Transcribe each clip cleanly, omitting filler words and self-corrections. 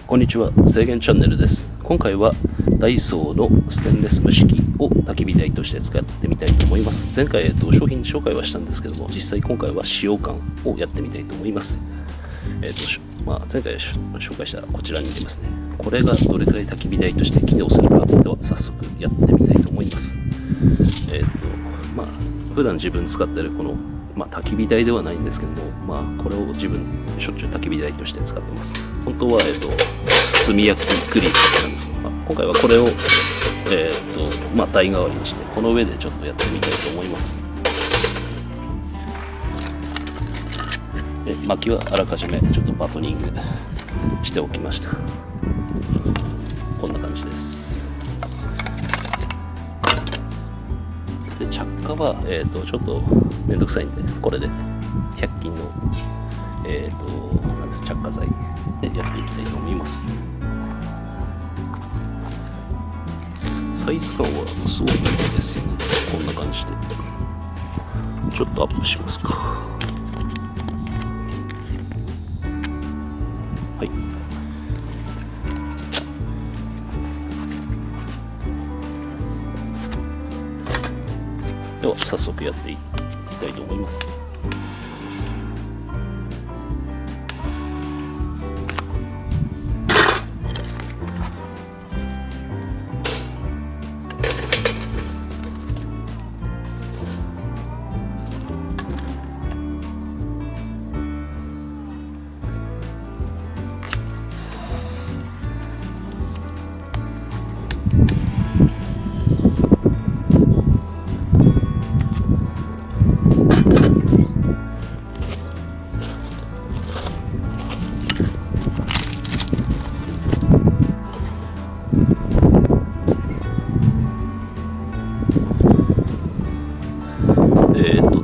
こんにちは、制限チャンネルです。今回はダイソーのステンレス蒸し器を焚き火台として使ってみたいと思います。前回、商品紹介はしたんですけども、実際今回は使用感をやってみたいと思います。前回紹介したこちらに出ますね。これがどれくらい焚き火台として機能するかでは早速やってみたいと思います。普段自分使ってるこの焚き火台ではないんですけども、これを自分しょっちゅう焚き火台として使ってます。本当は炭焼きグリルなんですけど、今回はこれを台代わりにしてこの上でちょっとやってみたいと思います。薪はあらかじめちょっとバトニングしておきました。こんな感じです。で着火は、ちょっとめんどくさいんで、これで100均の、着火剤でやっていきたいと思います。サイズ感はすごくいいですよね。こんな感じでちょっとアップしますか。はい。では早速やっていきたいと思います。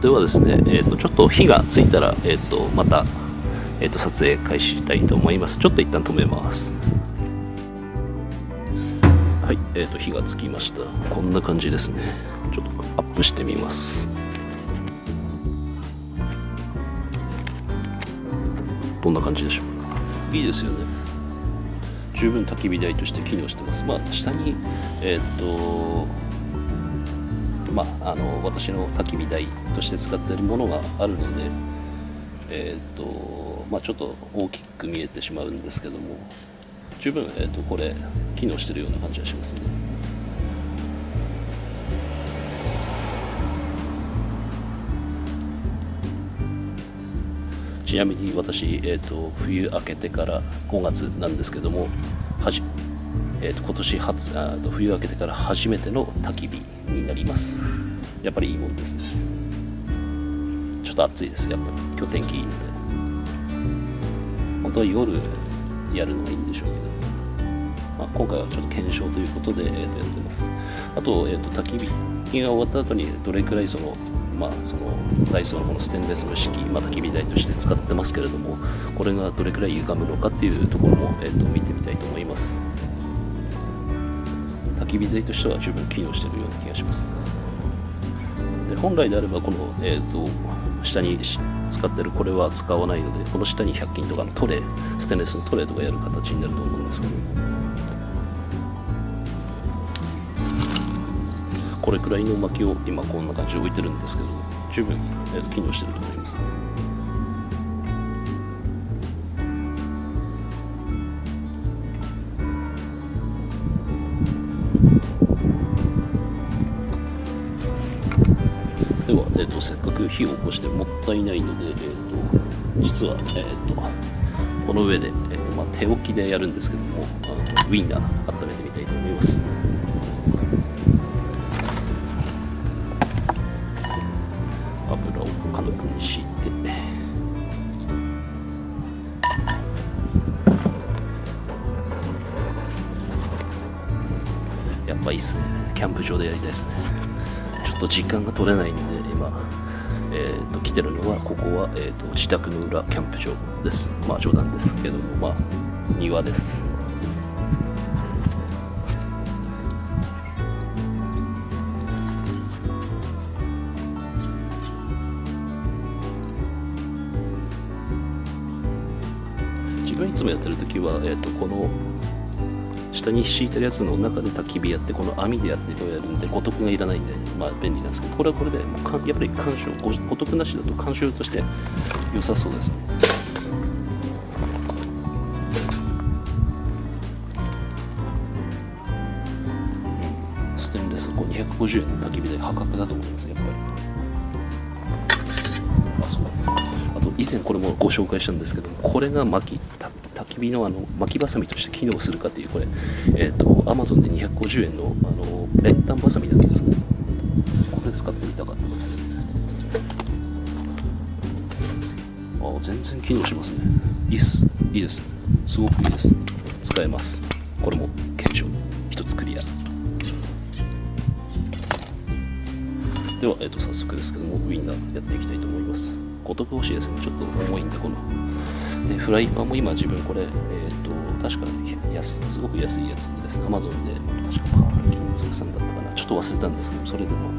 ではですね、ちょっと火がついたら、また、撮影開始したいと思います。ちょっと一旦止めます。はい、火がつきました。こんな感じですね。ちょっとアップしてみます。どんな感じでしょう。いいですよね。十分焚き火台として機能してます。下に、私の焚き火台として使っているものがあるので、ちょっと大きく見えてしまうんですけども、十分、これ機能しているような感じがしますね。ちなみに私、冬明けてから5月なんですけども、今年冬明けてから初めての焚き火になります。やっぱりいいもんですね。ちょっと暑いです。やっぱり今日天気いいので、本当は夜やるのがいいんでしょうけど、今回はちょっと検証ということで、やってます。あと、焚き火が終わった後にどれくらいそのダイソーのこのステンレス蒸し器、焚き火台として使ってますけれども、これがどれくらい歪むのかっていうところも、見てみたいと思います。焚き火台としては十分機能しているような気がします。で本来であればこの、下に使ってるこれは使わないので、この下に100均とかのトレー、ステンレスのトレーとかやる形になると思うんですけど、これくらいの薪を今こんな感じで置いてるんですけど、十分、機能していると思います。では、せっかく火を起こしてもったいないので、実は、この上で、手置きでやるんですけども、ウインナー温めてみたいと思います。油を軽くに敷いて、やっぱいいっすね。キャンプ場でやりたいですね。ちょっと時間が取れないんで今、来てるのはここは、自宅の裏キャンプ場です。冗談ですけども、庭です。つもやってる時は、この下に敷いてるやつの中で焚き火やって、この網でやってこうやるんで、五徳がいらないんで、まあ便利なんですけど、これはこれでもうやっぱり鑑賞、五徳なしだと鑑賞として良さそうですね。ステンレスこう250円の焚き火で破格だと思います、やっぱり。あ、そう。あと以前これもご紹介したんですけど、これが焚き火の巻きばさみとして機能するかっていう、これAmazon で250円の練炭ばさみなんですね。これ使ってみたかったですね。全然機能しますね。いいです。すごくいいです。使えます。これも検証一つクリア。では、早速ですけども、ウインナーやっていきたいと思います。五徳欲しいですね。ちょっと重いんで、この。で、フライパンも今自分これ、確かすごく安いやつですね。Amazon で、確かパール金属さんだったかな。ちょっと忘れたんですけど、それでも、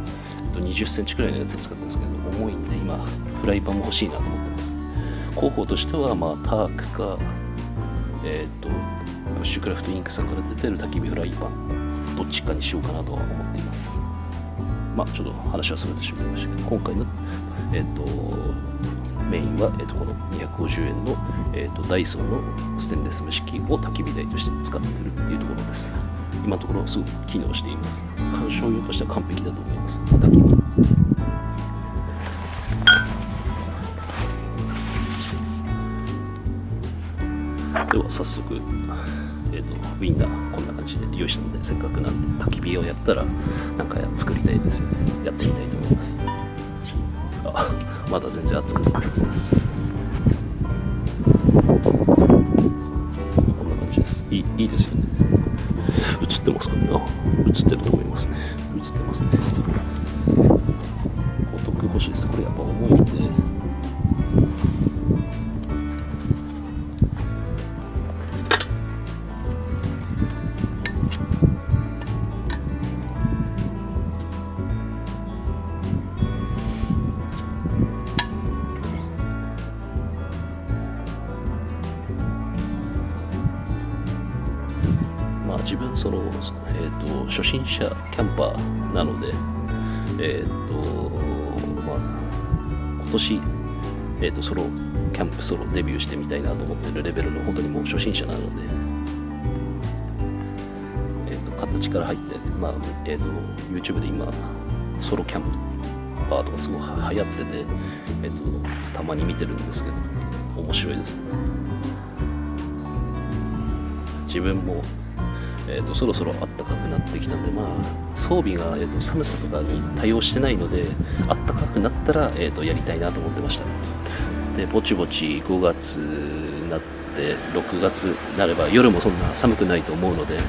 20センチくらいのやつ使ったんですけど、重いんで、今、フライパンも欲しいなと思ってます。候補としては、まあ、タークか、ブッシュクラフトインクさんから出てる焚き火フライパン、どっちかにしようかなとは思っています。まあ、ちょっと話はそれてしまいましたけど、今回の、メインは、この250円の、ダイソーのステンレス蒸し器を焚き火台として使っているっていうところです。今のところすごく機能しています。鑑賞用としては完璧だと思います。焚き火。では早速、ウインナーこんな感じで用意したので、せっかくなんで焚き火をやったらなんか作りたいですね。やってみたいと思います。まだ全然熱くなっています。こんな感じです。いいですよね。映ってますかね。映ってると思いますね。映ってますね。お得欲しいです。これやっぱ重いんで。自分初心者キャンパーなので、今年、ソロキャンプソロデビューしてみたいなと思ってるレベルの本当にもう初心者なので、形から入って、YouTube で今ソロキャンパーとかすごい流行ってて、たまに見てるんですけど、面白いですね。自分もそろそろ暖かくなってきたんで、装備が、寒さとかに対応してないので、暖かくなったら、やりたいなと思ってました。で、ぼちぼち5月になって6月になれば夜もそんな寒くないと思うので、や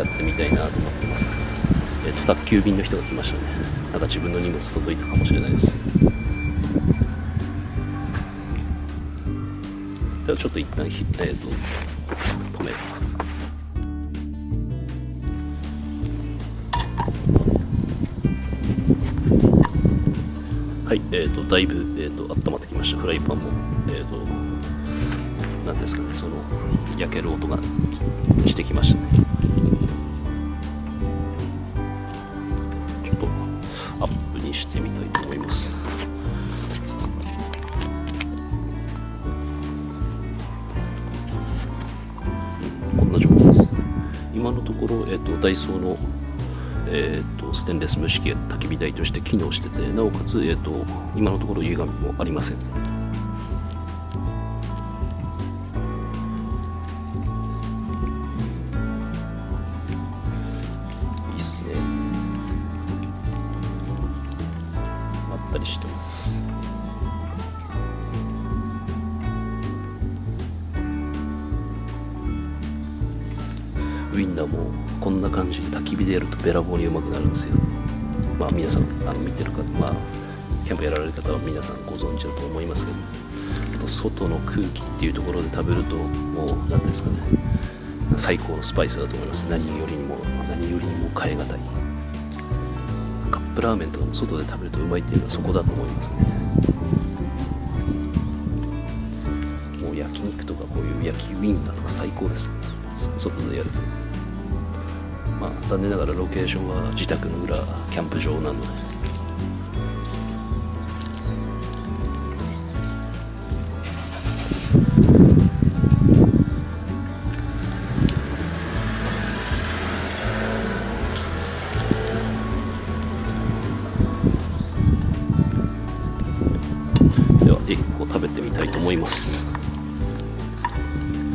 ってみたいなと思ってます。宅急便の人が来ましたね。なんか自分の荷物届いたかもしれないです。ではちょっと一旦止めます。はい、だいぶ、温まってきました。フライパンも、なんですかね、焼ける音がしてきましたね。ちょっとアップにしてみたいと思います。こんな状況です。今のところ、ダイソーのステンレス蒸し器焚き火台として機能してて、なおかつ、今のところ歪みもありません。いいっすね。まったりしてます。ウインナーもこんな感じで焚き火でやるとべらぼうにうまくなるんですよ。皆さん見てる方、キャンプやられる方は皆さんご存知だと思いますけど、外の空気っていうところで食べると、もう何ですかね、最高のスパイスだと思います。何よりにも変え難い。カップラーメンとかも外で食べるとうまいっていうのはそこだと思いますね。もう焼肉とかこういう油焼きウィンナーとか最高です。外でやると。まあ残念ながらロケーションは自宅の裏キャンプ場なので、では1個食べてみたいと思います。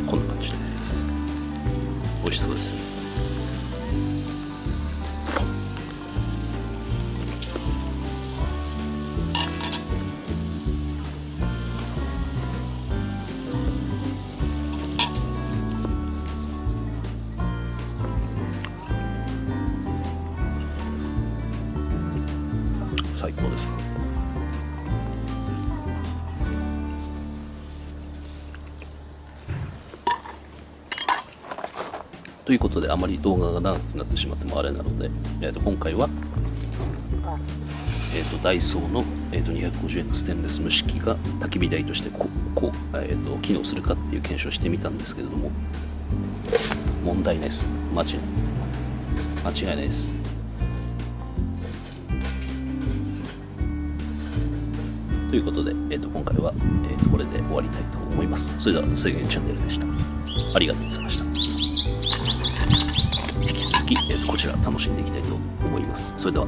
こんな感じです。美味しそうですね。最高です。ということで、あまり動画が長くなってしまってもあれなので、今回は、ダイソーの、250円のステンレス蒸し器が焚き火台として機能するかっていう検証してみたんですけれども、問題ないです。間違いないです。ということで、今回は、これで終わりたいと思います。それでは、制限チャンネルでした。ありがとうございました。引き続き、こちら楽しんでいきたいと思います。それでは。